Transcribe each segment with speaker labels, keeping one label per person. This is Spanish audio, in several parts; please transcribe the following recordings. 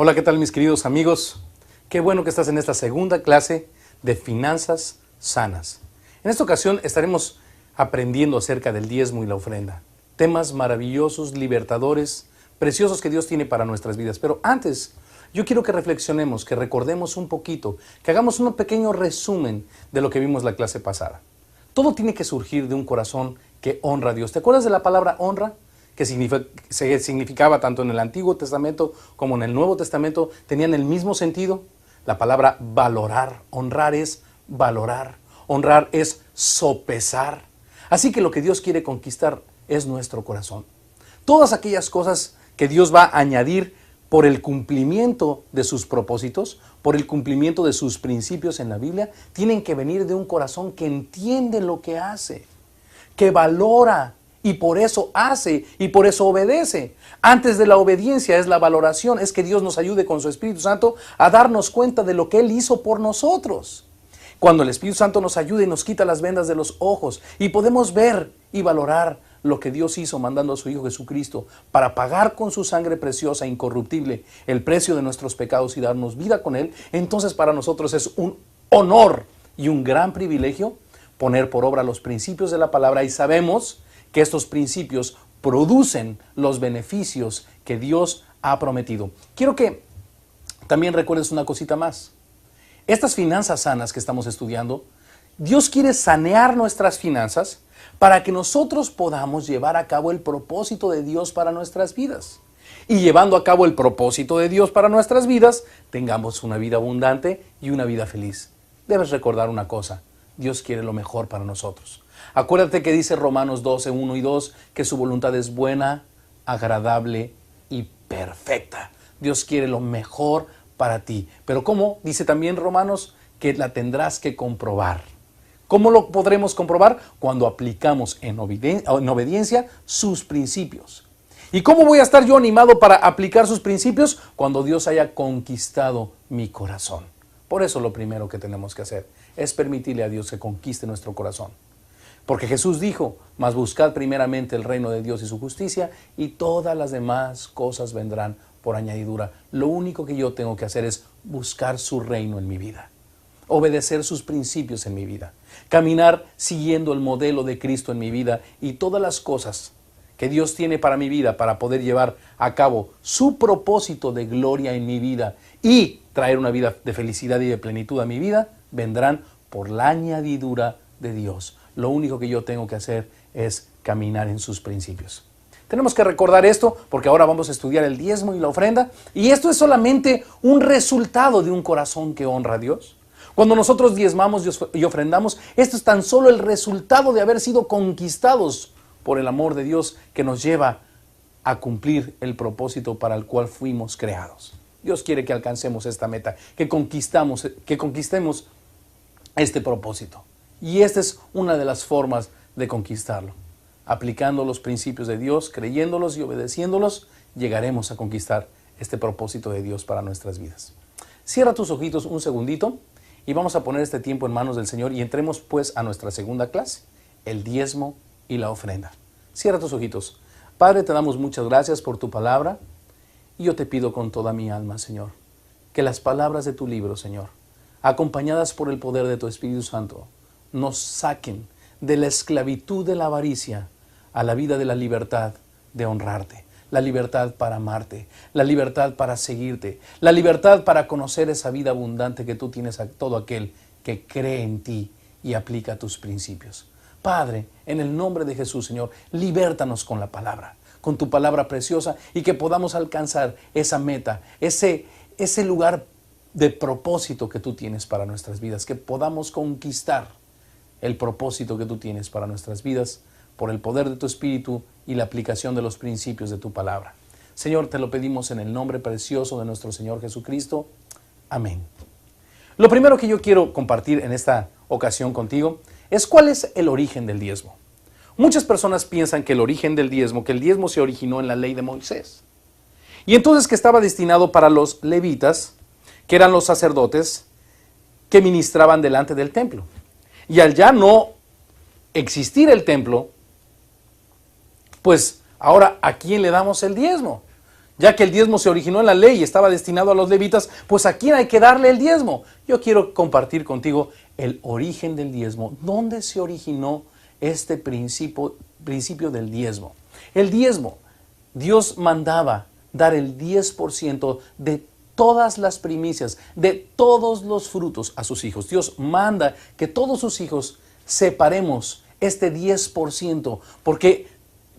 Speaker 1: Hola, ¿qué tal mis queridos amigos? Qué bueno que estás en esta segunda clase de finanzas sanas. En esta ocasión estaremos aprendiendo acerca del diezmo y la ofrenda. Temas maravillosos, libertadores, preciosos que Dios tiene para nuestras vidas. Pero antes, yo quiero que reflexionemos, que recordemos un poquito, que hagamos un pequeño resumen de lo que vimos la clase pasada. Todo tiene que surgir de un corazón que honra a Dios. ¿Te acuerdas de la palabra honra? Que significaba tanto en el Antiguo Testamento como en el Nuevo Testamento, tenían el mismo sentido. La palabra valorar, honrar es valorar, honrar es sopesar. Así que lo que Dios quiere conquistar es nuestro corazón. Todas aquellas cosas que Dios va a añadir por el cumplimiento de sus propósitos, por el cumplimiento de sus principios en la Biblia, tienen que venir de un corazón que entiende lo que hace, que valora, y por eso hace y por eso obedece. Antes de la obediencia es la valoración, es que Dios nos ayude con su Espíritu Santo a darnos cuenta de lo que Él hizo por nosotros. Cuando el Espíritu Santo nos ayuda y nos quita las vendas de los ojos y podemos ver y valorar lo que Dios hizo mandando a su Hijo Jesucristo para pagar con su sangre preciosa, incorruptible, el precio de nuestros pecados y darnos vida con Él, entonces para nosotros es un honor y un gran privilegio poner por obra los principios de la palabra, y sabemos que estos principios producen los beneficios que Dios ha prometido. Quiero que también recuerdes una cosita más. Estas finanzas sanas que estamos estudiando, Dios quiere sanear nuestras finanzas para que nosotros podamos llevar a cabo el propósito de Dios para nuestras vidas. Y llevando a cabo el propósito de Dios para nuestras vidas, tengamos una vida abundante y una vida feliz. Debes recordar una cosa: Dios quiere lo mejor para nosotros. Acuérdate que dice Romanos 12, 1 y 2, que su voluntad es buena, agradable y perfecta. Dios quiere lo mejor para ti. Pero ¿cómo? Dice también Romanos que la tendrás que comprobar. ¿Cómo lo podremos comprobar? Cuando aplicamos en obediencia sus principios. ¿Y cómo voy a estar yo animado para aplicar sus principios? Cuando Dios haya conquistado mi corazón. Por eso lo primero que tenemos que hacer es permitirle a Dios que conquiste nuestro corazón. Porque Jesús dijo: mas buscad primeramente el reino de Dios y su justicia, y todas las demás cosas vendrán por añadidura. Lo único que yo tengo que hacer es buscar su reino en mi vida, obedecer sus principios en mi vida, caminar siguiendo el modelo de Cristo en mi vida, y todas las cosas que Dios tiene para mi vida, para poder llevar a cabo su propósito de gloria en mi vida y traer una vida de felicidad y de plenitud a mi vida, vendrán por la añadidura de Dios. Lo único que yo tengo que hacer es caminar en sus principios. Tenemos que recordar esto porque ahora vamos a estudiar el diezmo y la ofrenda, y esto es solamente un resultado de un corazón que honra a Dios. Cuando nosotros diezmamos y ofrendamos, esto es tan solo el resultado de haber sido conquistados por el amor de Dios que nos lleva a cumplir el propósito para el cual fuimos creados. Dios quiere que alcancemos esta meta, que conquistemos este propósito. Y esta es una de las formas de conquistarlo. Aplicando los principios de Dios, creyéndolos y obedeciéndolos, llegaremos a conquistar este propósito de Dios para nuestras vidas. Cierra tus ojitos un segundito y vamos a poner este tiempo en manos del Señor y entremos pues a nuestra segunda clase, el diezmo y la ofrenda. Cierra tus ojitos. Padre, te damos muchas gracias por tu palabra, y yo te pido con toda mi alma, Señor, que las palabras de tu libro, Señor, acompañadas por el poder de tu Espíritu Santo, nos saquen de la esclavitud de la avaricia a la vida de la libertad de honrarte, la libertad para amarte, la libertad para seguirte, la libertad para conocer esa vida abundante que tú tienes a todo aquel que cree en ti y aplica tus principios. Padre, en el nombre de Jesús, Señor, libértanos con la palabra, con tu palabra preciosa, y que podamos alcanzar esa meta, ese lugar de propósito que tú tienes para nuestras vidas, que podamos conquistar el propósito que tú tienes para nuestras vidas por el poder de tu Espíritu y la aplicación de los principios de tu palabra. Señor, te lo pedimos en el nombre precioso de nuestro Señor Jesucristo. Amén. Lo primero que yo quiero compartir en esta ocasión contigo es cuál es el origen del diezmo. Muchas personas piensan que el origen del diezmo, que el diezmo se originó en la ley de Moisés. Y entonces que estaba destinado para los levitas, que eran los sacerdotes que ministraban delante del templo. Y al ya no existir el templo, pues ahora ¿a quién le damos el diezmo? Ya que el diezmo se originó en la ley y estaba destinado a los levitas, pues ¿a quién hay que darle el diezmo? Yo quiero compartir contigo el origen del diezmo. ¿Dónde se originó este principio del diezmo? El diezmo, Dios mandaba dar el 10% de todas las primicias, de todos los frutos a sus hijos. Dios manda que todos sus hijos separemos este 10%, porque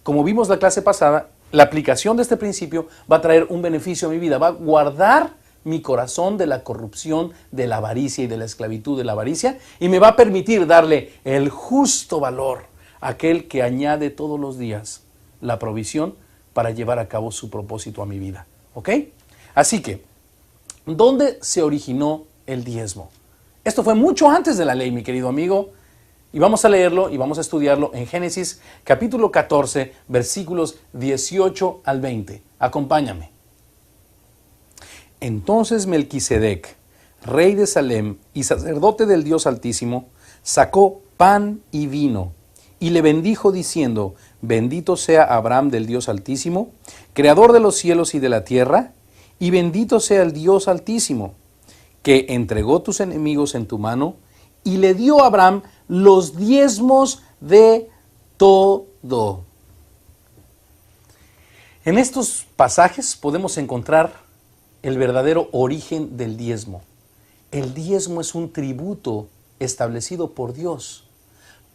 Speaker 1: como vimos la clase pasada, la aplicación de este principio va a traer un beneficio a mi vida, va a guardar mi corazón de la corrupción, de la avaricia y de la esclavitud de la avaricia, y me va a permitir darle el justo valor a aquel que añade todos los días la provisión para llevar a cabo su propósito a mi vida. ¿Ok? Así que, ¿dónde se originó el diezmo? Esto fue mucho antes de la ley, mi querido amigo. Y vamos a leerlo y vamos a estudiarlo en Génesis capítulo 14, versículos 18 al 20. Acompáñame. Entonces Melquisedec, rey de Salem y sacerdote del Dios Altísimo, sacó pan y vino y le bendijo diciendo: Bendito sea Abraham del Dios Altísimo, creador de los cielos y de la tierra, y bendito sea el Dios Altísimo, que entregó tus enemigos en tu mano, y le dio a Abraham los diezmos de todo. En estos pasajes podemos encontrar el verdadero origen del diezmo. El diezmo es un tributo establecido por Dios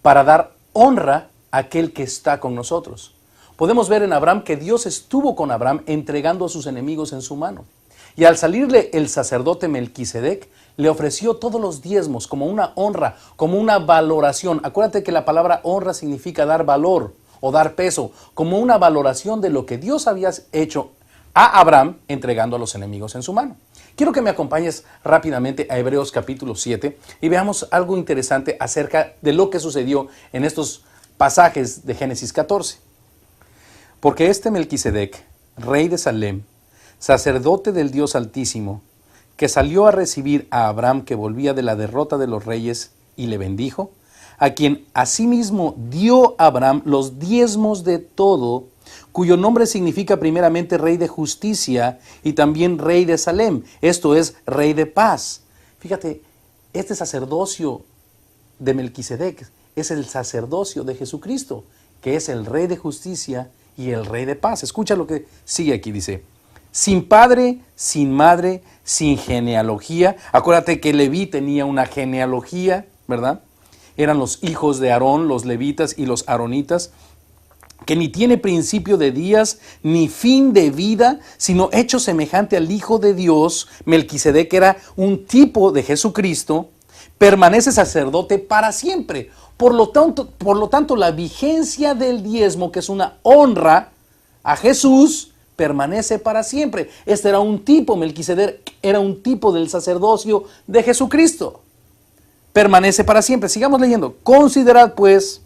Speaker 1: para dar honra a aquel que está con nosotros. Podemos ver en Abraham que Dios estuvo con Abraham entregando a sus enemigos en su mano. Y al salirle el sacerdote Melquisedec, le ofreció todos los diezmos como una honra, como una valoración. Acuérdate que la palabra honra significa dar valor o dar peso, como una valoración de lo que Dios había hecho a Abraham entregando a los enemigos en su mano. Quiero que me acompañes rápidamente a Hebreos capítulo 7 y veamos algo interesante acerca de lo que sucedió en estos pasajes de Génesis 14. Porque este Melquisedec, rey de Salem, sacerdote del Dios Altísimo, que salió a recibir a Abraham que volvía de la derrota de los reyes y le bendijo, a quien asimismo dio a Abraham los diezmos de todo, cuyo nombre significa primeramente rey de justicia y también rey de Salem, esto es, rey de paz. Fíjate, este sacerdocio de Melquisedec es el sacerdocio de Jesucristo, que es el rey de justicia y el rey de paz. Escucha lo que sigue aquí, dice: sin padre, sin madre, sin genealogía. Acuérdate que Leví tenía una genealogía, ¿verdad? Eran los hijos de Aarón, los levitas y los aaronitas, que ni tiene principio de días, ni fin de vida, sino hecho semejante al Hijo de Dios. Melquisedec era un tipo de Jesucristo, permanece sacerdote para siempre. Por lo tanto, la vigencia del diezmo, que es una honra a Jesús, permanece para siempre. Este era un tipo, Melquisedec era un tipo del sacerdocio de Jesucristo. Permanece para siempre. Sigamos leyendo. Considerad pues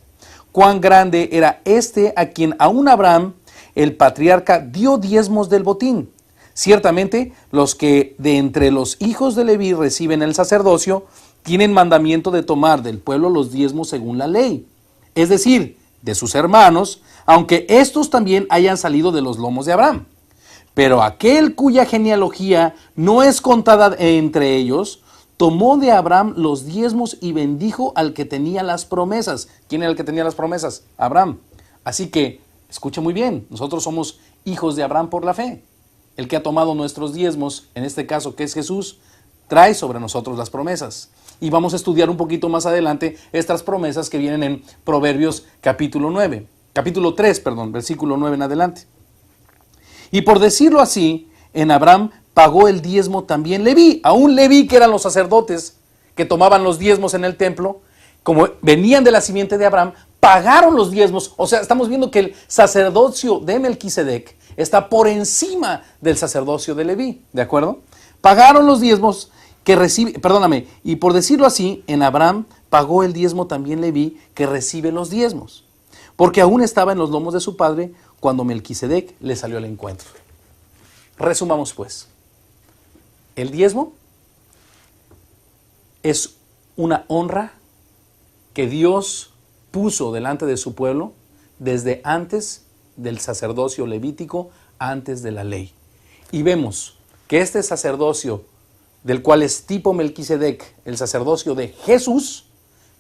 Speaker 1: cuán grande era este a quien aún Abraham, el patriarca, dio diezmos del botín. Ciertamente, los que de entre los hijos de Leví reciben el sacerdocio, tienen mandamiento de tomar del pueblo los diezmos según la ley, es decir, de sus hermanos, aunque estos también hayan salido de los lomos de Abraham. Pero aquel cuya genealogía no es contada entre ellos, tomó de Abraham los diezmos y bendijo al que tenía las promesas. ¿Quién era el que tenía las promesas? Abraham. Así que, escucha muy bien, nosotros somos hijos de Abraham por la fe. El que ha tomado nuestros diezmos, en este caso que es Jesús, trae sobre nosotros las promesas. Y vamos a estudiar un poquito más adelante estas promesas que vienen en Proverbios capítulo 3, versículo 9 en adelante. Y por decirlo así, en Abraham pagó el diezmo también Leví. Aún Leví, que eran los sacerdotes que tomaban los diezmos en el templo, como venían de la simiente de Abraham, pagaron los diezmos. O sea, estamos viendo que el sacerdocio de Melquisedec está por encima del sacerdocio de Leví, ¿de acuerdo? Pagaron los diezmos que recibe, y por decirlo así, en Abraham pagó el diezmo también Leví, que recibe los diezmos, porque aún estaba en los lomos de su padre cuando Melquisedec le salió al encuentro. Resumamos pues, el diezmo es una honra que Dios puso delante de su pueblo desde antes del sacerdocio levítico, antes de la ley. Y vemos que este sacerdocio, del cual es tipo Melquisedec, el sacerdocio de Jesús,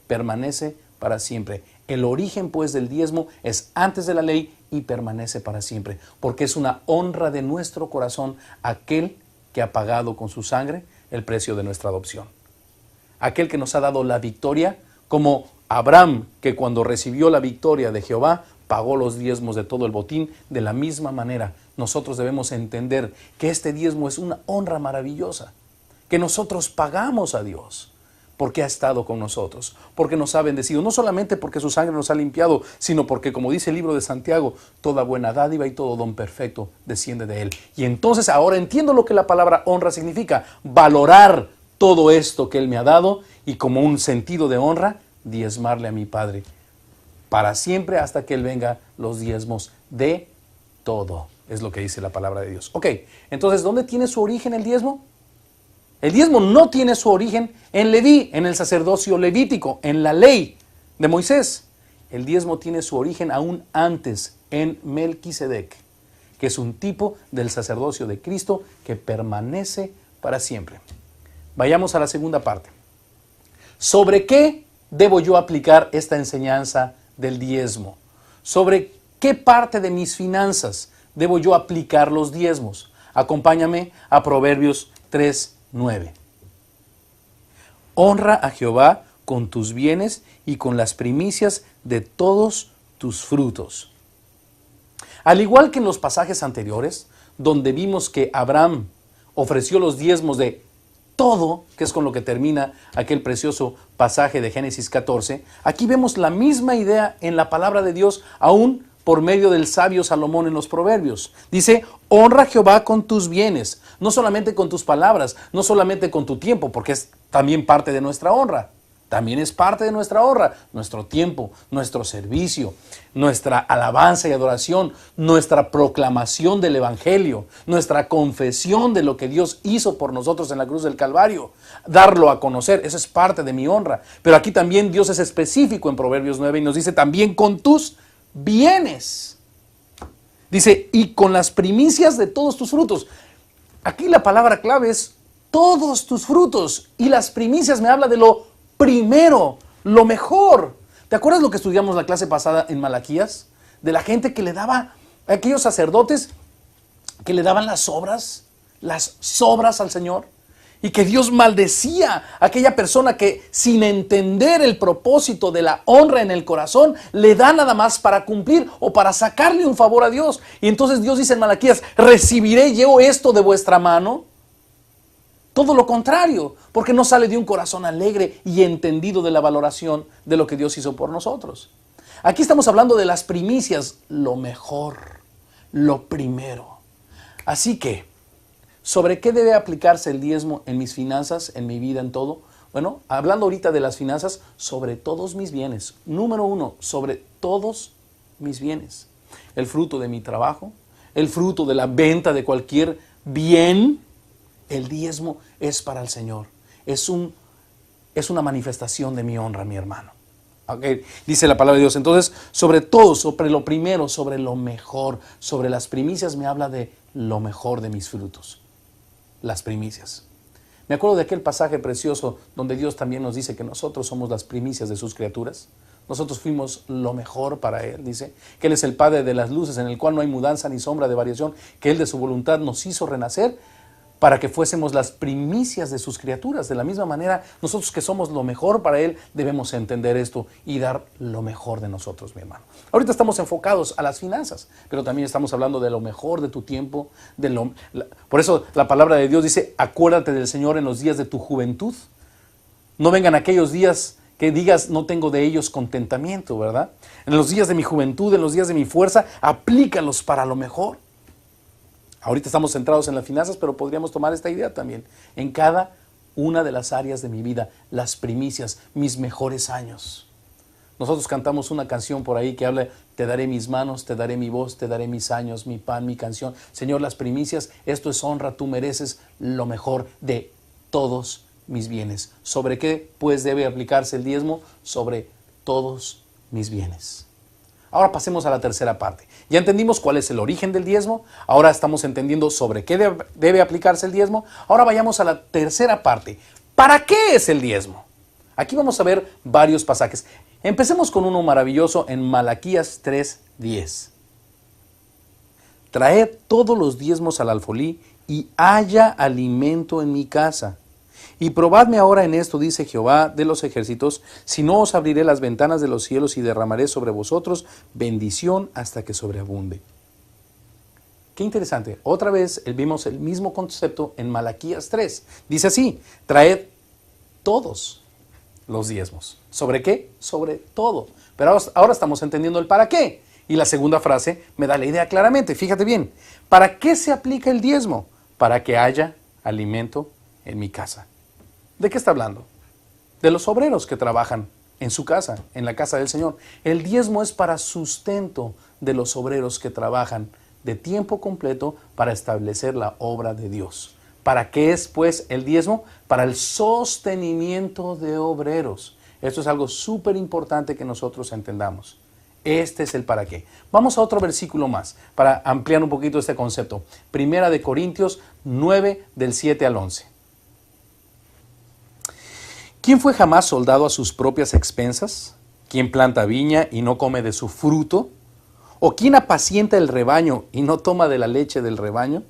Speaker 1: permanece para siempre. El origen, pues, del diezmo es antes de la ley y permanece para siempre, porque es una honra de nuestro corazón a aquel que ha pagado con su sangre el precio de nuestra adopción. Aquel que nos ha dado la victoria, como Abraham, que cuando recibió la victoria de Jehová, pagó los diezmos de todo el botín. De la misma manera, nosotros debemos entender que este diezmo es una honra maravillosa, que nosotros pagamos a Dios, porque ha estado con nosotros, porque nos ha bendecido, no solamente porque su sangre nos ha limpiado, sino porque, como dice el libro de Santiago, toda buena dádiva y todo don perfecto desciende de Él. Y entonces ahora entiendo lo que la palabra honra significa: valorar todo esto que Él me ha dado y, como un sentido de honra, diezmarle a mi Padre para siempre hasta que Él venga, los diezmos de todo. Es lo que dice la palabra de Dios. Ok, entonces, ¿dónde tiene su origen el diezmo? El diezmo no tiene su origen en Leví, en el sacerdocio levítico, en la ley de Moisés. El diezmo tiene su origen aún antes, en Melquisedec, que es un tipo del sacerdocio de Cristo que permanece para siempre. Vayamos a la segunda parte. ¿Sobre qué debo yo aplicar esta enseñanza del diezmo? ¿Sobre qué parte de mis finanzas debo yo aplicar los diezmos? Acompáñame a Proverbios 3:9. Honra a Jehová con tus bienes y con las primicias de todos tus frutos. Al igual que en los pasajes anteriores, donde vimos que Abraham ofreció los diezmos de todo, que es con lo que termina aquel precioso pasaje de Génesis 14, aquí vemos la misma idea en la palabra de Dios, aún por medio del sabio Salomón en los Proverbios. Dice: honra a Jehová con tus bienes, no solamente con tus palabras, no solamente con tu tiempo, porque es también parte de nuestra honra. También es parte de nuestra honra, nuestro tiempo, nuestro servicio, nuestra alabanza y adoración, nuestra proclamación del Evangelio, nuestra confesión de lo que Dios hizo por nosotros en la cruz del Calvario, darlo a conocer. Eso es parte de mi honra. Pero aquí también Dios es específico en Proverbios 9 y nos dice: también con tus bienes. Dice: y con las primicias de todos tus frutos. Aquí la palabra clave es todos tus frutos, y las primicias me habla de lo primero, lo mejor. ¿Te acuerdas lo que estudiamos la clase pasada en Malaquías? De la gente que le daba, a aquellos sacerdotes que le daban las sobras al Señor, y que Dios maldecía a aquella persona que, sin entender el propósito de la honra en el corazón, le da nada más para cumplir o para sacarle un favor a Dios. Y entonces Dios dice en Malaquías: ¿recibiré yo esto de vuestra mano? Todo lo contrario, porque no sale de un corazón alegre y entendido de la valoración de lo que Dios hizo por nosotros. Aquí estamos hablando de las primicias, lo mejor, lo primero. Así que, ¿sobre qué debe aplicarse el diezmo en mis finanzas, en mi vida, en todo? Bueno, hablando ahorita de las finanzas, sobre todos mis bienes. Número 1, sobre todos mis bienes. El fruto de mi trabajo, el fruto de la venta de cualquier bien. El diezmo es para el Señor. Es una manifestación de mi honra, mi hermano. Okay. Dice la palabra de Dios. Entonces, sobre todo, sobre lo primero, sobre lo mejor, sobre las primicias, me habla de lo mejor de mis frutos. Las primicias. Me acuerdo de aquel pasaje precioso donde Dios también nos dice que nosotros somos las primicias de sus criaturas. Nosotros fuimos lo mejor para Él, dice, que Él es el Padre de las luces, en el cual no hay mudanza ni sombra de variación, que Él de su voluntad nos hizo renacer para que fuésemos las primicias de sus criaturas. De la misma manera, nosotros que somos lo mejor para Él, debemos entender esto y dar lo mejor de nosotros, mi hermano. Ahorita estamos enfocados a las finanzas, pero también estamos hablando de lo mejor de tu tiempo. Por eso la palabra de Dios dice: acuérdate del Señor en los días de tu juventud. No vengan aquellos días que digas: no tengo de ellos contentamiento, ¿verdad? En los días de mi juventud, en los días de mi fuerza, aplícalos para lo mejor. Ahorita estamos centrados en las finanzas, pero podríamos tomar esta idea también. En cada una de las áreas de mi vida, las primicias, mis mejores años. Nosotros cantamos una canción por ahí que habla: te daré mis manos, te daré mi voz, te daré mis años, mi pan, mi canción. Señor, las primicias, esto es honra, tú mereces lo mejor de todos mis bienes. ¿Sobre qué pues debe aplicarse el diezmo? Sobre todos mis bienes. Ahora pasemos a la tercera parte. Ya entendimos cuál es el origen del diezmo, ahora estamos entendiendo sobre qué debe aplicarse el diezmo. Ahora vayamos a la tercera parte. ¿Para qué es el diezmo? Aquí vamos a ver varios pasajes. Empecemos con uno maravilloso en Malaquías 3:10. Traed todos los diezmos al alfolí y haya alimento en mi casa. Y probadme ahora en esto, dice Jehová de los ejércitos, si no os abriré las ventanas de los cielos y derramaré sobre vosotros bendición hasta que sobreabunde. Qué interesante. Otra vez vimos el mismo concepto en Malaquías 3. Dice así, traed todos los diezmos. ¿Sobre qué? Sobre todo. Pero ahora estamos entendiendo el para qué. Y la segunda frase me da la idea claramente. Fíjate bien. ¿Para qué se aplica el diezmo? Para que haya alimento en mi casa. ¿De qué está hablando? De los obreros que trabajan en su casa, en la casa del Señor. El diezmo es para sustento de los obreros que trabajan de tiempo completo para establecer la obra de Dios. ¿Para qué es, pues, el diezmo? Para el sostenimiento de obreros. Esto es algo súper importante que nosotros entendamos. Este es el para qué. Vamos a otro versículo más para ampliar un poquito este concepto. Primera de Corintios 9, del 7 al 11. ¿Quién fue jamás soldado a sus propias expensas? ¿Quién planta viña y no come de su fruto? ¿O quién apacienta el rebaño y no toma de la leche del rebaño?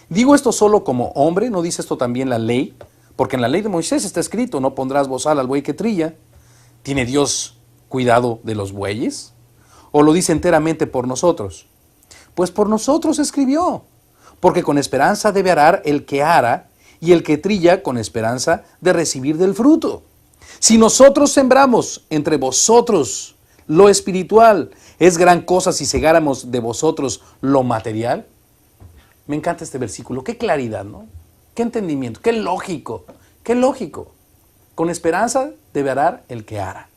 Speaker 1: Digo esto solo como hombre, ¿no dice esto también la ley? Porque en la ley de Moisés está escrito, no pondrás bozal al buey que trilla. ¿Tiene Dios cuidado de los bueyes? ¿O lo dice enteramente por nosotros? Pues por nosotros escribió, porque con esperanza debe arar el que ara, y el que trilla con esperanza de recibir del fruto. Si nosotros sembramos entre vosotros lo espiritual, ¿es gran cosa si segáramos de vosotros lo material? Me encanta este versículo, qué claridad, ¿no? Qué entendimiento, qué lógico, qué lógico. Con esperanza debe arar el que ara.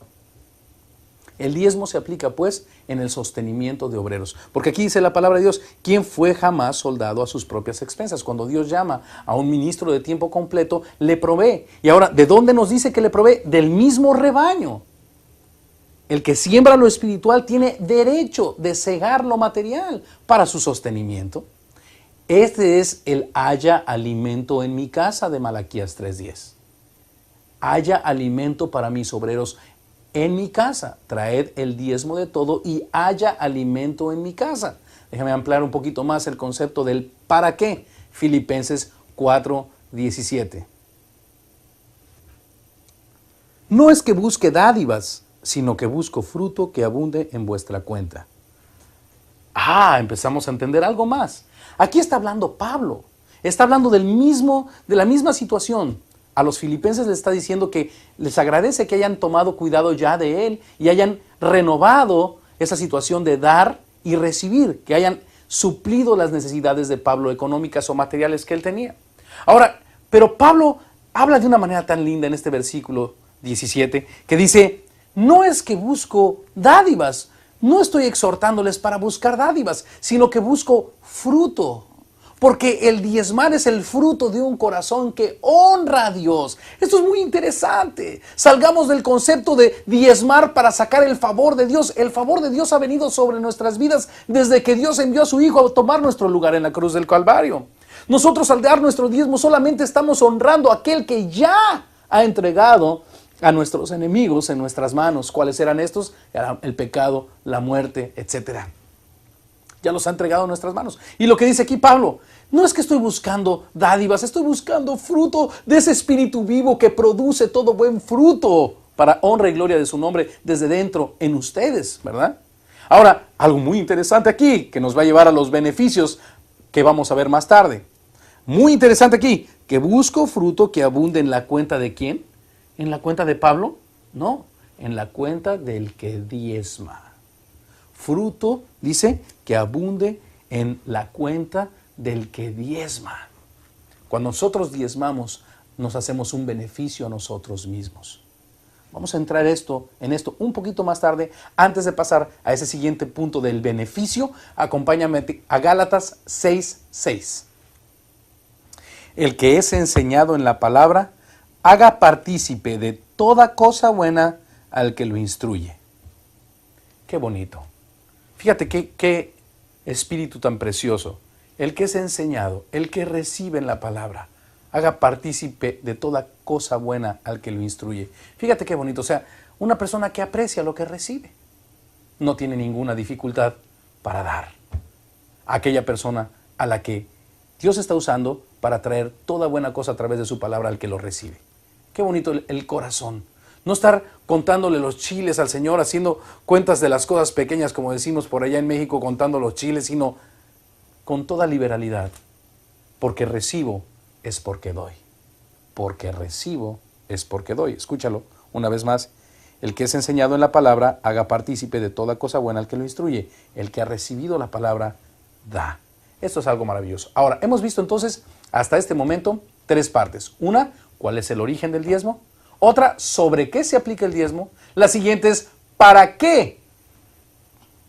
Speaker 1: El diezmo se aplica, pues, en el sostenimiento de obreros. Porque aquí dice la palabra de Dios, ¿quién fue jamás soldado a sus propias expensas? Cuando Dios llama a un ministro de tiempo completo, le provee. Y ahora, ¿de dónde nos dice que le provee? Del mismo rebaño. El que siembra lo espiritual tiene derecho de segar lo material para su sostenimiento. Este es el haya alimento en mi casa de Malaquías 3:10. Haya alimento para mis obreros en mi casa. Traed el diezmo de todo y haya alimento en mi casa. Déjame ampliar un poquito más el concepto del para qué. Filipenses 4:17. No es que busque dádivas, sino que busco fruto que abunde en vuestra cuenta. Empezamos a entender algo más. Aquí está hablando Pablo. Está hablando de la misma situación. A los filipenses les está diciendo que les agradece que hayan tomado cuidado ya de él y hayan renovado esa situación de dar y recibir, que hayan suplido las necesidades de Pablo económicas o materiales que él tenía. Ahora, pero Pablo habla de una manera tan linda en este versículo 17 que dice, no es que busco dádivas, no estoy exhortándoles para buscar dádivas, sino que busco fruto. Porque el diezmar es el fruto de un corazón que honra a Dios. Esto es muy interesante. Salgamos del concepto de diezmar para sacar el favor de Dios. El favor de Dios ha venido sobre nuestras vidas desde que Dios envió a su Hijo a tomar nuestro lugar en la cruz del Calvario. Nosotros al dar nuestro diezmo solamente estamos honrando a aquel que ya ha entregado a nuestros enemigos en nuestras manos. ¿Cuáles eran estos? Era el pecado, la muerte, etcétera. Ya los ha entregado en nuestras manos. Y lo que dice aquí Pablo, no es que estoy buscando dádivas, estoy buscando fruto de ese espíritu vivo que produce todo buen fruto para honra y gloria de su nombre desde dentro en ustedes, ¿verdad? Ahora, algo muy interesante aquí que nos va a llevar a los beneficios que vamos a ver más tarde. Muy interesante aquí, que busco fruto que abunde en la cuenta de ¿quién? ¿En la cuenta de Pablo? No, en la cuenta del que diezma. Fruto, dice, que abunde en la cuenta del que diezma. Cuando nosotros diezmamos, nos hacemos un beneficio a nosotros mismos. Vamos a entrar en esto un poquito más tarde. Antes de pasar a ese siguiente punto del beneficio, acompáñame a Gálatas 6:6. El que es enseñado en la palabra, haga partícipe de toda cosa buena al que lo instruye. Qué bonito. Fíjate qué espíritu tan precioso. El que es enseñado, el que recibe en la palabra, haga partícipe de toda cosa buena al que lo instruye. Fíjate qué bonito, o sea, una persona que aprecia lo que recibe, no tiene ninguna dificultad para dar. Aquella persona a la que Dios está usando para traer toda buena cosa a través de su palabra al que lo recibe. Qué bonito el corazón. No estar contándole los chiles al Señor, haciendo cuentas de las cosas pequeñas, como decimos por allá en México, contando los chiles, sino con toda liberalidad. Porque recibo es porque doy. Porque recibo es porque doy. Escúchalo una vez más. El que es enseñado en la palabra, haga partícipe de toda cosa buena al que lo instruye. El que ha recibido la palabra, da. Esto es algo maravilloso. Ahora, hemos visto entonces, hasta este momento, 3 partes. Una, ¿cuál es el origen del diezmo? Otra, ¿sobre qué se aplica el diezmo? La siguiente es, ¿para qué?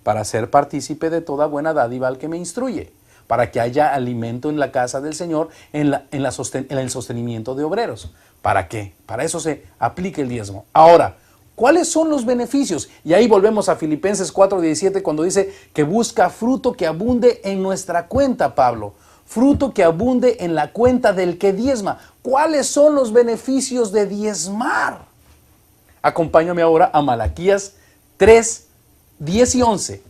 Speaker 1: Para ser partícipe de toda buena dádiva al que me instruye. Para que haya alimento en la casa del Señor, en el sostenimiento de obreros. ¿Para qué? Para eso se aplica el diezmo. Ahora, ¿cuáles son los beneficios? Y ahí volvemos a Filipenses 4:17 cuando dice que busca fruto que abunde en nuestra cuenta, Pablo. Fruto que abunde en la cuenta del que diezma. ¿Cuáles son los beneficios de diezmar? Acompáñame ahora a Malaquías 3:10 y 11.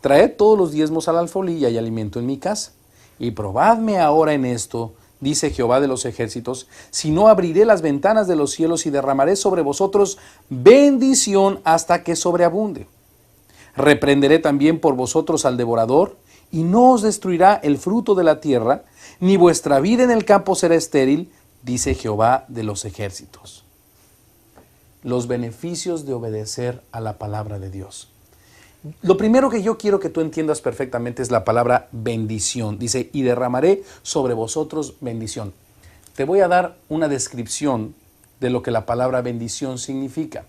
Speaker 1: Traed todos los diezmos al alfolí y hay alimento en mi casa. Y probadme ahora en esto, dice Jehová de los ejércitos, si no abriré las ventanas de los cielos y derramaré sobre vosotros bendición hasta que sobreabunde. Reprenderé también por vosotros al devorador, y no os destruirá el fruto de la tierra, ni vuestra vida en el campo será estéril, dice Jehová de los ejércitos. Los beneficios de obedecer a la palabra de Dios. Lo primero que yo quiero que tú entiendas perfectamente es la palabra bendición. Dice, y derramaré sobre vosotros bendición. Te voy a dar una descripción de lo que la palabra bendición significa.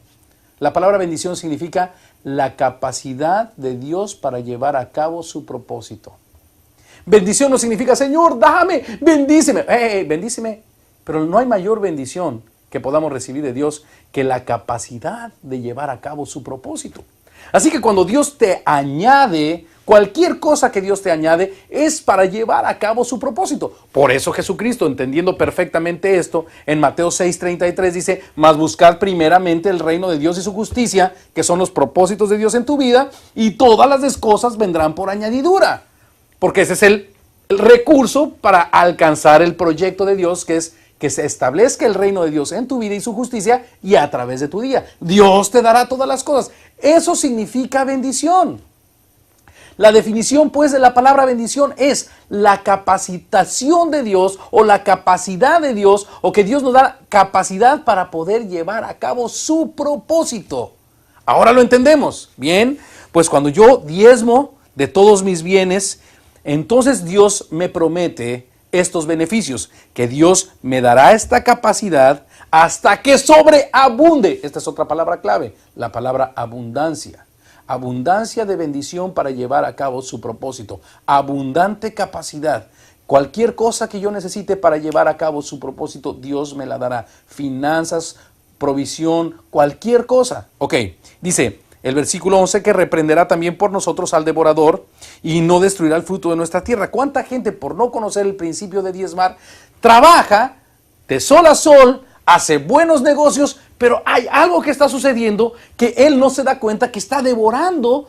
Speaker 1: La palabra bendición significa la capacidad de Dios para llevar a cabo su propósito. Bendición no significa, Señor, dame, bendíceme. Bendíceme. Pero no hay mayor bendición que podamos recibir de Dios que la capacidad de llevar a cabo su propósito. Así que cuando Dios te añade, cualquier cosa que Dios te añade es para llevar a cabo su propósito. Por eso Jesucristo, entendiendo perfectamente esto, en Mateo 6:33 dice, mas buscad primeramente el reino de Dios y su justicia, que son los propósitos de Dios en tu vida, y todas las cosas vendrán por añadidura. Porque ese es el recurso para alcanzar el proyecto de Dios, que es que se establezca el reino de Dios en tu vida y su justicia y a través de tu día. Dios te dará todas las cosas. Eso significa bendición. La definición, pues, de la palabra bendición es la capacitación de Dios o la capacidad de Dios, o que Dios nos da capacidad para poder llevar a cabo su propósito. Ahora lo entendemos. Bien, pues cuando yo diezmo de todos mis bienes, entonces Dios me promete estos beneficios, que Dios me dará esta capacidad hasta que sobreabunde. Esta es otra palabra clave, la palabra abundancia. Abundancia de bendición para llevar a cabo su propósito. Abundante capacidad. Cualquier cosa que yo necesite para llevar a cabo su propósito, Dios me la dará. Finanzas, provisión, cualquier cosa. Ok, dice el versículo 11 que reprenderá también por nosotros al devorador y no destruirá el fruto de nuestra tierra. ¿Cuánta gente, por no conocer el principio de diezmar, trabaja de sol a sol, hace buenos negocios, pero hay algo que está sucediendo que él no se da cuenta, que está devorando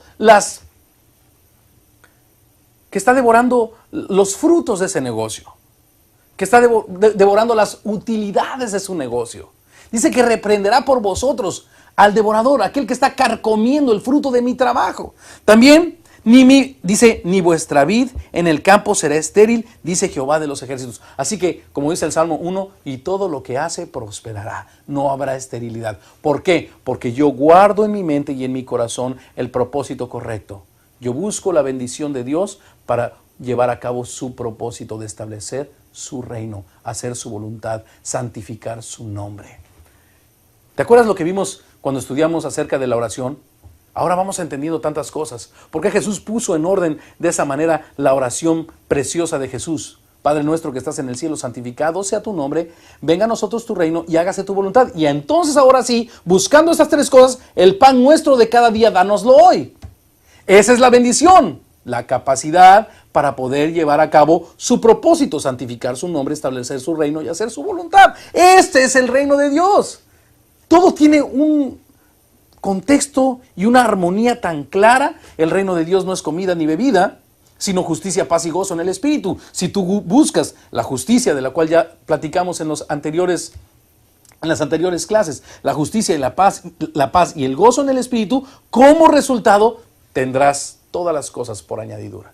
Speaker 1: los frutos de ese negocio, que está devorando las utilidades de su negocio? Dice que reprenderá por vosotros al devorador, aquel que está carcomiendo el fruto de mi trabajo. También dice, ni vuestra vid en el campo será estéril, dice Jehová de los ejércitos. Así que, como dice el Salmo 1, y todo lo que hace prosperará, no habrá esterilidad. ¿Por qué? Porque yo guardo en mi mente y en mi corazón el propósito correcto. Yo busco la bendición de Dios para llevar a cabo su propósito de establecer su reino, hacer su voluntad, santificar su nombre. ¿Te acuerdas lo que vimos cuando estudiamos acerca de la oración? Ahora vamos entendiendo tantas cosas. ¿Por qué Jesús puso en orden de esa manera la oración preciosa de Jesús? Padre nuestro que estás en el cielo, santificado sea tu nombre, venga a nosotros tu reino y hágase tu voluntad. Y entonces ahora sí, buscando estas tres cosas, el pan nuestro de cada día, dánoslo hoy. Esa es la bendición, la capacidad para poder llevar a cabo su propósito, santificar su nombre, establecer su reino y hacer su voluntad. Este es el reino de Dios. Todo tiene un contexto y una armonía tan clara. El reino de Dios no es comida ni bebida, sino justicia, paz y gozo en el Espíritu. Si tú buscas la justicia, de la cual ya platicamos en las anteriores clases, la justicia y la paz y el gozo en el Espíritu, como resultado tendrás todas las cosas por añadidura.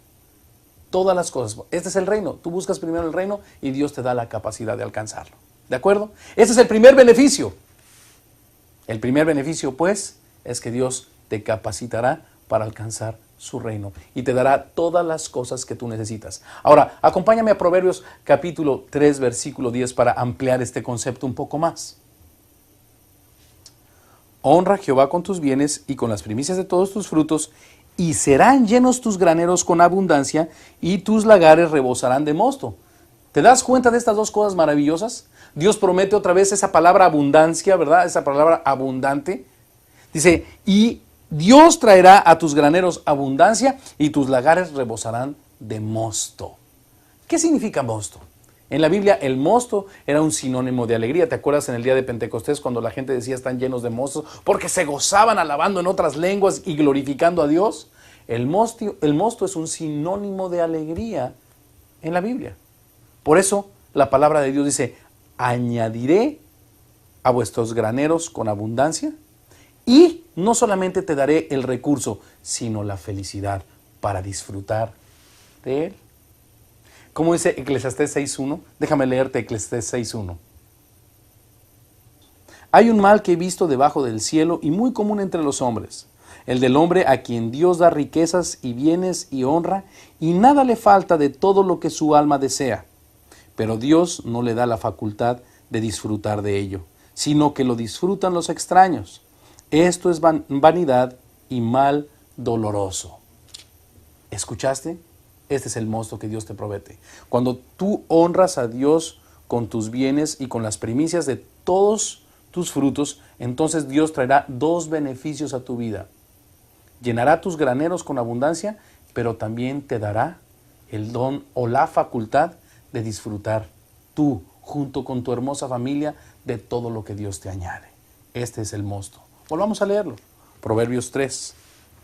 Speaker 1: Todas las cosas. Este es el reino. Tú buscas primero el reino y Dios te da la capacidad de alcanzarlo. ¿De acuerdo? Ese es el primer beneficio. El primer beneficio, pues, es que Dios te capacitará para alcanzar su reino y te dará todas las cosas que tú necesitas. Ahora, acompáñame a Proverbios capítulo 3, versículo 10 para ampliar este concepto un poco más. Honra a Jehová con tus bienes y con las primicias de todos tus frutos, y serán llenos tus graneros con abundancia, y tus lagares rebosarán de mosto. ¿Te das cuenta de estas dos cosas maravillosas? Dios promete otra vez esa palabra abundancia, ¿verdad? Esa palabra abundante. Dice, y Dios traerá a tus graneros abundancia y tus lagares rebosarán de mosto. ¿Qué significa mosto? En la Biblia el mosto era un sinónimo de alegría. ¿Te acuerdas en el día de Pentecostés cuando la gente decía están llenos de mostos? Porque se gozaban alabando en otras lenguas y glorificando a Dios. El mosto es un sinónimo de alegría en la Biblia. Por eso la palabra de Dios dice, añadiré a vuestros graneros con abundancia y no solamente te daré el recurso, sino la felicidad para disfrutar de él. ¿Cómo dice Eclesiastés 6.1? Déjame leerte Eclesiastés 6.1. Hay un mal que he visto debajo del cielo y muy común entre los hombres, el del hombre a quien Dios da riquezas y bienes y honra, y nada le falta de todo lo que su alma desea. Pero Dios no le da la facultad de disfrutar de ello, sino que lo disfrutan los extraños. Esto es vanidad y mal doloroso. ¿Escuchaste? Este es el mosto que Dios te promete. Cuando tú honras a Dios con tus bienes y con las primicias de todos tus frutos, entonces Dios traerá dos beneficios a tu vida. Llenará tus graneros con abundancia, pero también te dará el don o la facultad de disfrutar tú, junto con tu hermosa familia, de todo lo que Dios te añade. Este es el mosto. Volvamos a leerlo. Proverbios 3,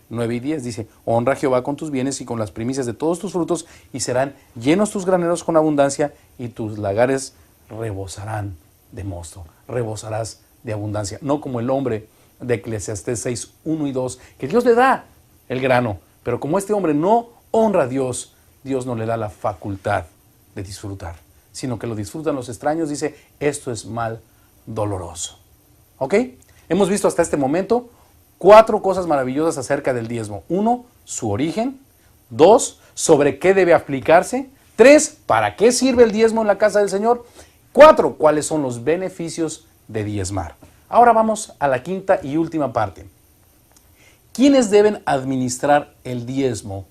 Speaker 1: 9 y 10 dice, honra a Jehová con tus bienes y con las primicias de todos tus frutos, y serán llenos tus graneros con abundancia, y tus lagares rebosarán de mosto. Rebosarás de abundancia. No como el hombre de Eclesiastés 6, 1 y 2, que Dios le da el grano, pero como este hombre no honra a Dios, Dios no le da la facultad de disfrutar, sino que lo disfrutan los extraños. Dice, esto es mal doloroso. ¿Ok? Hemos visto hasta este momento 4 cosas maravillosas acerca del diezmo. 1, su origen. 2, sobre qué debe aplicarse. 3, para qué sirve el diezmo en la casa del Señor. 4, cuáles son los beneficios de diezmar. Ahora vamos a la quinta y última parte. ¿Quiénes deben administrar el diezmo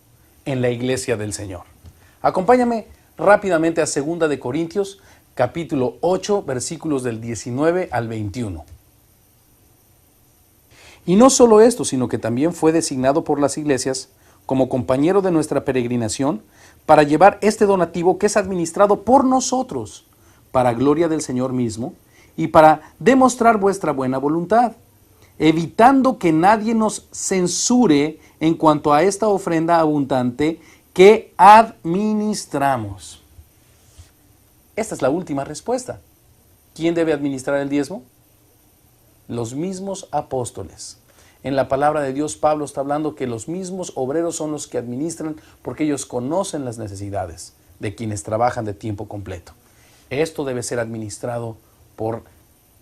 Speaker 1: en la iglesia del Señor? Acompáñame rápidamente a 2 de Corintios, capítulo 8, versículos del 19 al 21. Y no solo esto, sino que también fue designado por las iglesias como compañero de nuestra peregrinación para llevar este donativo que es administrado por nosotros, para gloria del Señor mismo y para demostrar vuestra buena voluntad, evitando que nadie nos censure en cuanto a esta ofrenda abundante que administramos. Esta es la última respuesta. ¿Quién debe administrar el diezmo? Los mismos apóstoles. En la palabra de Dios, Pablo está hablando que los mismos obreros son los que administran porque ellos conocen las necesidades de quienes trabajan de tiempo completo. Esto debe ser administrado por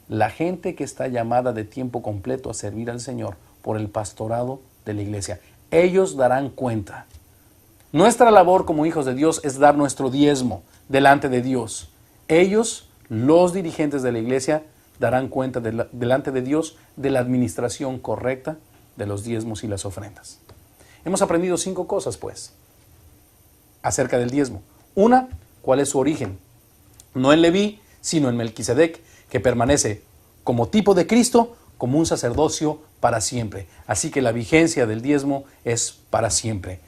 Speaker 1: la gente que está llamada de tiempo completo a servir al Señor, por el pastorado de la iglesia. Ellos darán cuenta. Nuestra labor como hijos de Dios es dar nuestro diezmo delante de Dios. Ellos, los dirigentes de la iglesia, darán cuenta delante de Dios de la administración correcta de los diezmos y las ofrendas. Hemos aprendido 5 cosas, pues, acerca del diezmo. 1, ¿Cuál es su origen? No en Leví, sino en Melquisedec, que permanece como tipo de Cristo, como un sacerdocio para siempre. Así que la vigencia del diezmo es para siempre.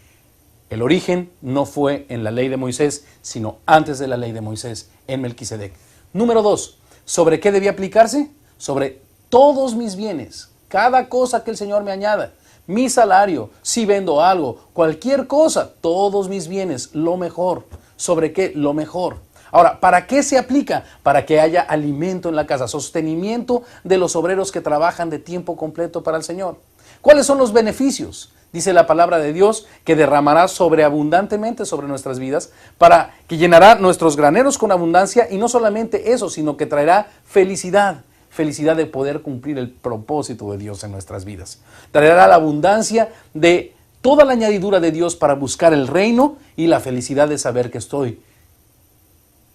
Speaker 1: El origen no fue en la ley de Moisés, sino antes de la ley de Moisés, en Melquisedec. Número 2. ¿Sobre qué debía aplicarse? Sobre todos mis bienes, cada cosa que el Señor me añada. Mi salario, si vendo algo, cualquier cosa, todos mis bienes, lo mejor. ¿Sobre qué? Lo mejor. Ahora, ¿para qué se aplica? Para que haya alimento en la casa, sostenimiento de los obreros que trabajan de tiempo completo para el Señor. ¿Cuáles son los beneficios? Dice la palabra de Dios que derramará sobreabundantemente sobre nuestras vidas, para que llenará nuestros graneros con abundancia, y no solamente eso, sino que traerá felicidad. Felicidad de poder cumplir el propósito de Dios en nuestras vidas. Traerá la abundancia de toda la añadidura de Dios para buscar el reino y la felicidad de saber que estoy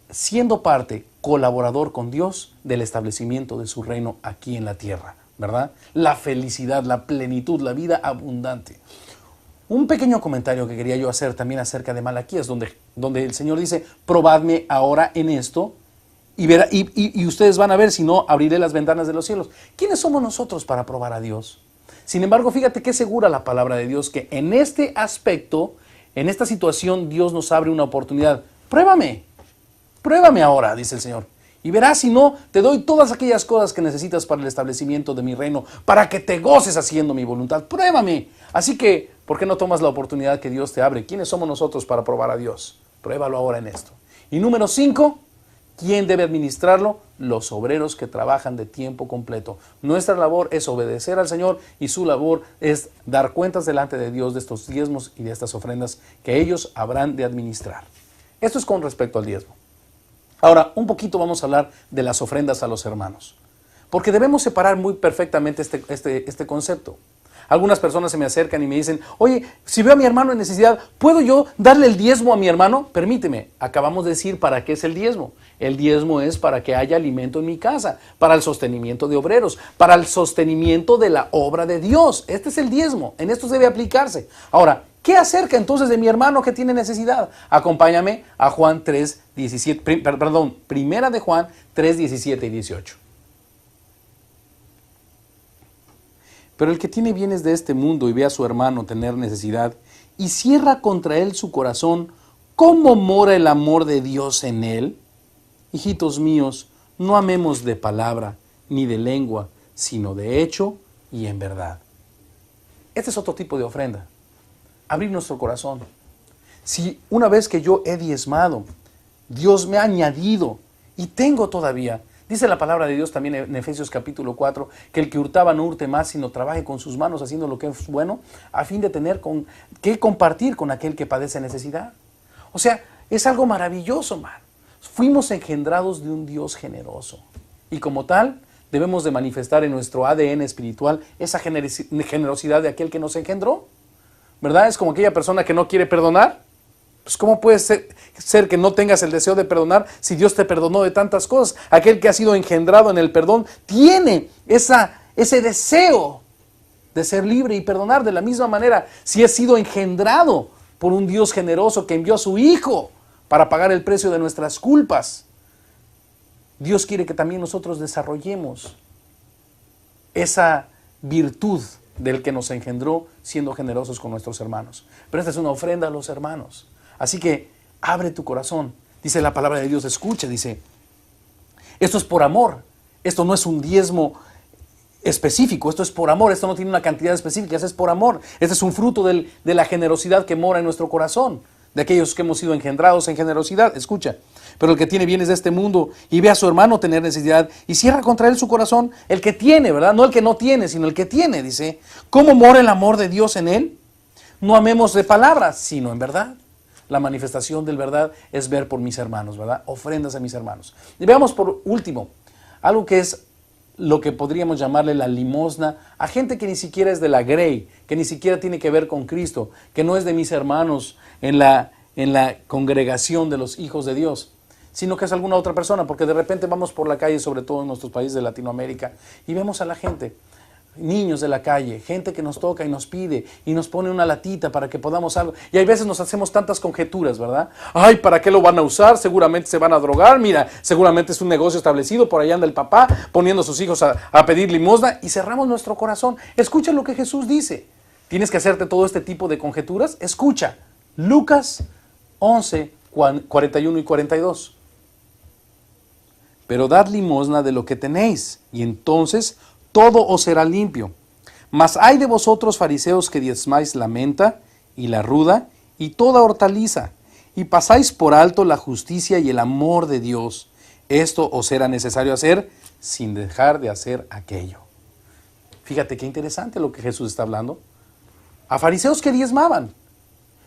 Speaker 1: siendo parte, colaborador con Dios del establecimiento de su reino aquí en la tierra, ¿verdad? La felicidad, la plenitud, la vida abundante. Un pequeño comentario que quería yo hacer también acerca de Malaquías, donde el Señor dice, probadme ahora en esto, y ustedes van a ver, si no, abriré las ventanas de los cielos. ¿Quiénes somos nosotros para probar a Dios? Sin embargo, fíjate qué segura la palabra de Dios, que en este aspecto, en esta situación, Dios nos abre una oportunidad. Pruébame ahora, dice el Señor. Y verás, si no, te doy todas aquellas cosas que necesitas para el establecimiento de mi reino, para que te goces haciendo mi voluntad. Pruébame. Así que, ¿por qué no tomas la oportunidad que Dios te abre? ¿Quiénes somos nosotros para probar a Dios? Pruébalo ahora en esto. Y número 5, ¿quién debe administrarlo? Los obreros que trabajan de tiempo completo. Nuestra labor es obedecer al Señor, y su labor es dar cuentas delante de Dios de estos diezmos y de estas ofrendas que ellos habrán de administrar. Esto es con respecto al diezmo. Ahora, un poquito vamos a hablar de las ofrendas a los hermanos, porque debemos separar muy perfectamente este concepto. Algunas personas se me acercan y me dicen, oye, si veo a mi hermano en necesidad, ¿puedo yo darle el diezmo a mi hermano? Permíteme, acabamos de decir para qué es el diezmo. El diezmo es para que haya alimento en mi casa, para el sostenimiento de obreros, para el sostenimiento de la obra de Dios. Este es el diezmo, en esto debe aplicarse. Ahora, ¿qué acerca entonces de mi hermano que tiene necesidad? Acompáñame a Juan 3, 17, perdón, primera de Juan 3, 17 y 18. Pero el que tiene bienes de este mundo y ve a su hermano tener necesidad y cierra contra él su corazón, ¿cómo mora el amor de Dios en él? Hijitos míos, no amemos de palabra ni de lengua, sino de hecho y en verdad. Este es otro tipo de ofrenda. Abrir nuestro corazón. Si una vez que yo he diezmado, Dios me ha añadido y tengo todavía, dice la palabra de Dios también en Efesios capítulo 4, que el que hurtaba no hurte más, sino trabaje con sus manos haciendo lo que es bueno, a fin de tener que compartir con aquel que padece necesidad. O sea, es algo maravilloso, man. Fuimos engendrados de un Dios generoso, y como tal debemos de manifestar en nuestro ADN espiritual esa generosidad de aquel que nos engendró, ¿verdad? Es como aquella persona que no quiere perdonar. Pues ¿cómo puede ser que no tengas el deseo de perdonar si Dios te perdonó de tantas cosas? Aquel que ha sido engendrado en el perdón tiene ese deseo de ser libre y perdonar. De la misma manera, si he sido engendrado por un Dios generoso que envió a su Hijo para pagar el precio de nuestras culpas, Dios quiere que también nosotros desarrollemos esa virtud del que nos engendró, siendo generosos con nuestros hermanos. Pero esta es una ofrenda a los hermanos. Así que abre tu corazón. Dice la palabra de Dios, escucha, dice, esto es por amor. Esto no es un diezmo específico, esto es por amor. Esto no tiene una cantidad específica, esto es por amor. Este es un fruto de la generosidad que mora en nuestro corazón, de aquellos que hemos sido engendrados en generosidad. Escucha, pero el que tiene bienes de este mundo y ve a su hermano tener necesidad y cierra contra él su corazón, el que tiene, ¿verdad? No el que no tiene, sino el que tiene, dice, ¿cómo mora el amor de Dios en él? No amemos de palabras, sino en verdad. La manifestación del verdad es ver por mis hermanos, ¿verdad? Ofrendas a mis hermanos. Y veamos por último, algo que es lo que podríamos llamarle la limosna a gente que ni siquiera es de la grey, que ni siquiera tiene que ver con Cristo, que no es de mis hermanos en la congregación de los hijos de Dios, sino que es alguna otra persona, porque de repente vamos por la calle, sobre todo en nuestros países de Latinoamérica, y vemos a la gente niños de la calle, gente que nos toca y nos pide y nos pone una latita para que podamos algo. Y hay veces nos hacemos tantas conjeturas, ¿verdad? Ay, ¿para qué lo van a usar? Seguramente se van a drogar. Mira, seguramente es un negocio establecido. Por allá anda el papá poniendo a sus hijos a pedir limosna y cerramos nuestro corazón. Escucha lo que Jesús dice. ¿Tienes que hacerte todo este tipo de conjeturas? Escucha. Lucas 11, 41 y 42. Pero dad limosna de lo que tenéis, y entonces todo os será limpio. Mas hay de vosotros, fariseos, que diezmáis la menta y la ruda y toda hortaliza, y pasáis por alto la justicia y el amor de Dios. Esto os era necesario hacer sin dejar de hacer aquello. Fíjate qué interesante lo que Jesús está hablando. A fariseos que diezmaban,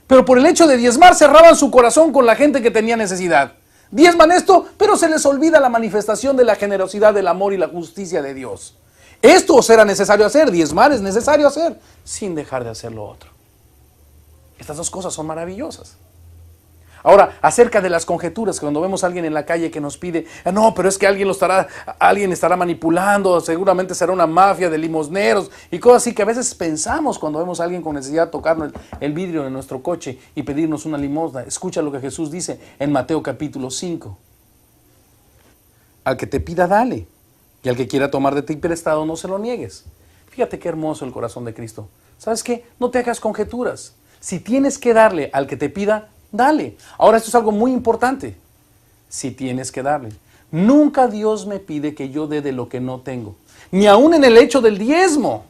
Speaker 1: pero por el hecho de diezmar cerraban su corazón con la gente que tenía necesidad. Diezman esto, pero se les olvida la manifestación de la generosidad, del amor y la justicia de Dios. Esto os era necesario hacer, diezmar es necesario hacer, sin dejar de hacer lo otro. Estas dos cosas son maravillosas. Ahora, acerca de las conjeturas, cuando vemos a alguien en la calle que nos pide, no, pero es que alguien estará manipulando, seguramente será una mafia de limosneros y cosas así que a veces pensamos cuando vemos a alguien con necesidad de tocarnos el vidrio de nuestro coche y pedirnos una limosna. Escucha lo que Jesús dice en Mateo capítulo 5. Al que te pida, dale. Y al que quiera tomar de ti prestado, no se lo niegues. Fíjate qué hermoso el corazón de Cristo. ¿Sabes qué? No te hagas conjeturas. Si tienes que darle al que te pida, dale. Ahora, esto es algo muy importante. Si tienes que darle. Nunca Dios me pide que yo dé de lo que no tengo. Ni aún en el hecho del diezmo.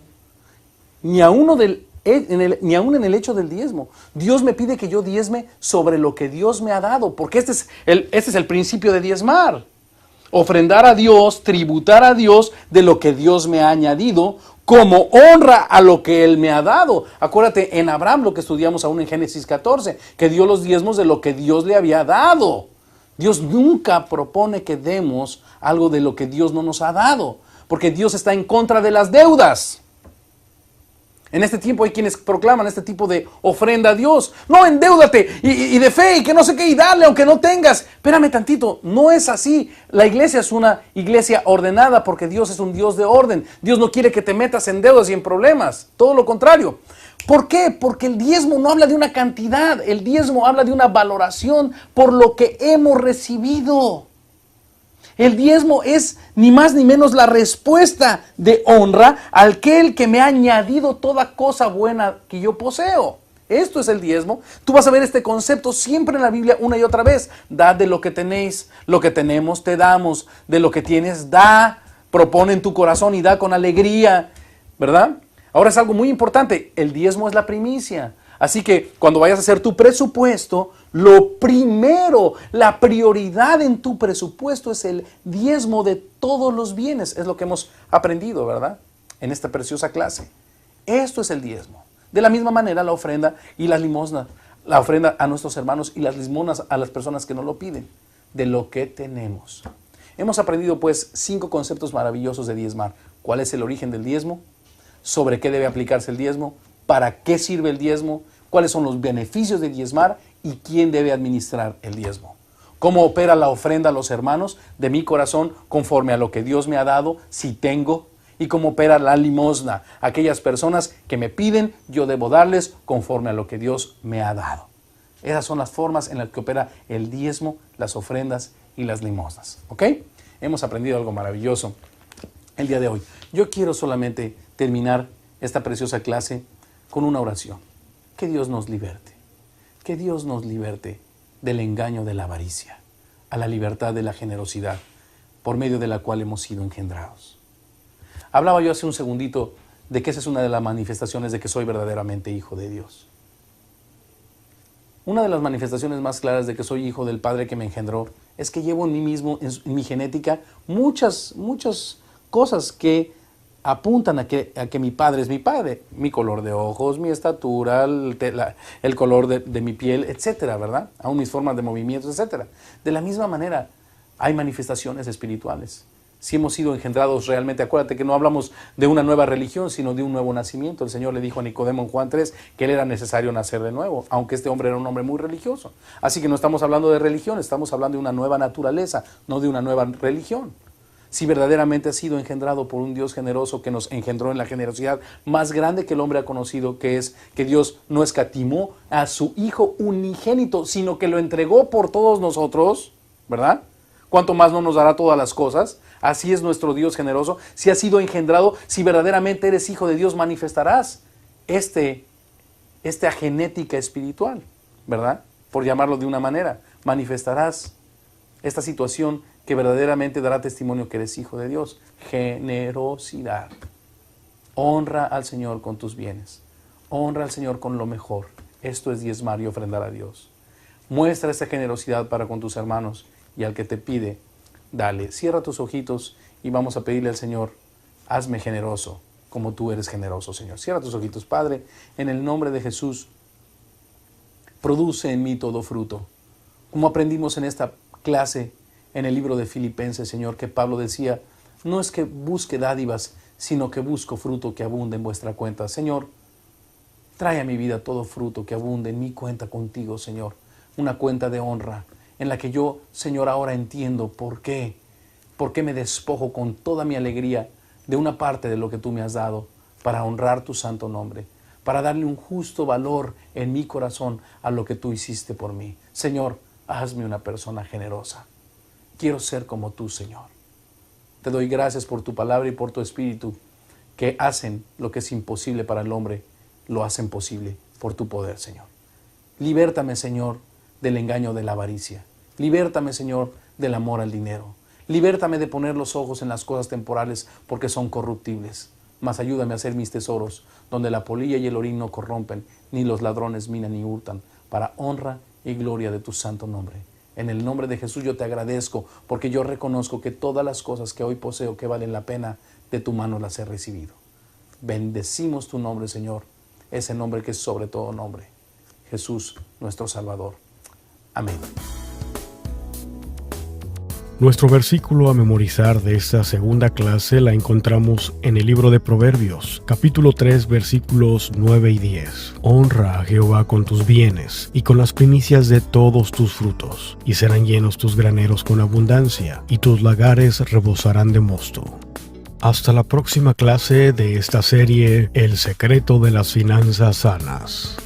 Speaker 1: Ni aún en el hecho del diezmo. Dios me pide que yo diezme sobre lo que Dios me ha dado. Porque este es el principio de diezmar. Ofrendar a Dios, tributar a Dios de lo que Dios me ha añadido, como honra a lo que Él me ha dado. Acuérdate en Abraham, lo que estudiamos aún en Génesis 14, que dio los diezmos de lo que Dios le había dado. Dios nunca propone que demos algo de lo que Dios no nos ha dado, porque Dios está en contra de las deudas. En este tiempo hay quienes proclaman este tipo de ofrenda a Dios. No, endeúdate y de fe y que no sé qué y dale aunque no tengas. Espérame tantito, no es así. La iglesia es una iglesia ordenada porque Dios es un Dios de orden. Dios no quiere que te metas en deudas y en problemas. Todo lo contrario. ¿Por qué? Porque el diezmo no habla de una cantidad. El diezmo habla de una valoración por lo que hemos recibido. El diezmo es ni más ni menos la respuesta de honra al aquel que me ha añadido toda cosa buena que yo poseo. Esto es el diezmo. Tú vas a ver este concepto siempre en la Biblia una y otra vez. Dad de lo que tenéis, lo que tenemos te damos, de lo que tienes da, propone en tu corazón y da con alegría, ¿verdad? Ahora es algo muy importante, el diezmo es la primicia. Así que cuando vayas a hacer tu presupuesto, lo primero, la prioridad en tu presupuesto es el diezmo de todos los bienes. Es lo que hemos aprendido, ¿verdad? En esta preciosa clase. Esto es el diezmo. De la misma manera la ofrenda y las limosnas. La ofrenda a nuestros hermanos y las limosnas a las personas que nos lo piden. De lo que tenemos. Hemos aprendido pues 5 conceptos maravillosos de diezmar. ¿Cuál es el origen del diezmo? ¿Sobre qué debe aplicarse el diezmo? ¿Para qué sirve el diezmo? ¿Cuáles son los beneficios de diezmar? ¿Y quién debe administrar el diezmo? ¿Cómo opera la ofrenda a los hermanos de mi corazón conforme a lo que Dios me ha dado, si tengo? ¿Y cómo opera la limosna? Aquellas personas que me piden, yo debo darles conforme a lo que Dios me ha dado. Esas son las formas en las que opera el diezmo, las ofrendas y las limosnas. ¿Ok? Hemos aprendido algo maravilloso el día de hoy. Yo quiero solamente terminar esta preciosa clase con una oración. Que Dios nos liberte. Que Dios nos liberte del engaño de la avaricia, a la libertad de la generosidad, por medio de la cual hemos sido engendrados. Hablaba yo hace un segundito de que esa es una de las manifestaciones de que soy verdaderamente hijo de Dios. Una de las manifestaciones más claras de que soy hijo del Padre que me engendró es que llevo en mí mismo, en mi genética, muchas cosas que apuntan a que mi padre es mi padre. Mi color de ojos, mi estatura, el color de mi piel, etcétera, ¿verdad? Aún mis formas de movimientos, etcétera. De la misma manera, hay manifestaciones espirituales. Si hemos sido engendrados realmente, acuérdate que no hablamos de una nueva religión, sino de un nuevo nacimiento. El Señor le dijo a Nicodemo en Juan 3 que él era necesario nacer de nuevo, aunque este hombre era un hombre muy religioso. Así que no estamos hablando de religión, estamos hablando de una nueva naturaleza, no de una nueva religión. si verdaderamente has sido engendrado por un Dios generoso que nos engendró en la generosidad más grande que el hombre ha conocido, que es que Dios no escatimó a su Hijo unigénito, sino que lo entregó por todos nosotros, ¿verdad? ¿Cuánto más no nos dará todas las cosas? Así es nuestro Dios generoso. Si has sido engendrado, si verdaderamente eres hijo de Dios, manifestarás esta genética espiritual, ¿verdad? Por llamarlo de una manera, manifestarás esta situación que verdaderamente dará testimonio que eres hijo de Dios. Generosidad. Honra al Señor con tus bienes. Honra al Señor con lo mejor. Esto es diezmar y ofrendar a Dios. Muestra esta generosidad para con tus hermanos y al que te pide, dale. Cierra tus ojitos y vamos a pedirle al Señor, hazme generoso como tú eres generoso, Señor. Cierra tus ojitos. Padre, en el nombre de Jesús, produce en mí todo fruto. Como aprendimos en esta clase, en el libro de Filipenses, Señor, que Pablo decía, no es que busque dádivas, sino que busco fruto que abunde en vuestra cuenta. Señor, trae a mi vida todo fruto que abunde en mi cuenta contigo, Señor. Una cuenta de honra, en la que yo, Señor, ahora entiendo por qué me despojo con toda mi alegría de una parte de lo que tú me has dado para honrar tu santo nombre, para darle un justo valor en mi corazón a lo que tú hiciste por mí. Señor, hazme una persona generosa. Quiero ser como tú, Señor. Te doy gracias por tu palabra y por tu espíritu, que hacen lo que es imposible para el hombre, lo hacen posible por tu poder, Señor. Libértame, Señor, del engaño de la avaricia. Libértame, Señor, del amor al dinero. Libértame de poner los ojos en las cosas temporales porque son corruptibles. Mas ayúdame a hacer mis tesoros, donde la polilla y el orín no corrompen, ni los ladrones minan ni hurtan, para honra y gloria de tu santo nombre. En el nombre de Jesús yo te agradezco, porque yo reconozco que todas las cosas que hoy poseo que valen la pena, de tu mano las he recibido. Bendecimos tu nombre, Señor, ese nombre que es sobre todo nombre. Jesús, nuestro Salvador. Amén.
Speaker 2: Nuestro versículo a memorizar de esta segunda clase la encontramos en el libro de Proverbios, capítulo 3, versículos 9 y 10. Honra a Jehová con tus bienes y con las primicias de todos tus frutos, y serán llenos tus graneros con abundancia, y tus lagares rebosarán de mosto. Hasta la próxima clase de esta serie, El secreto de las finanzas sanas.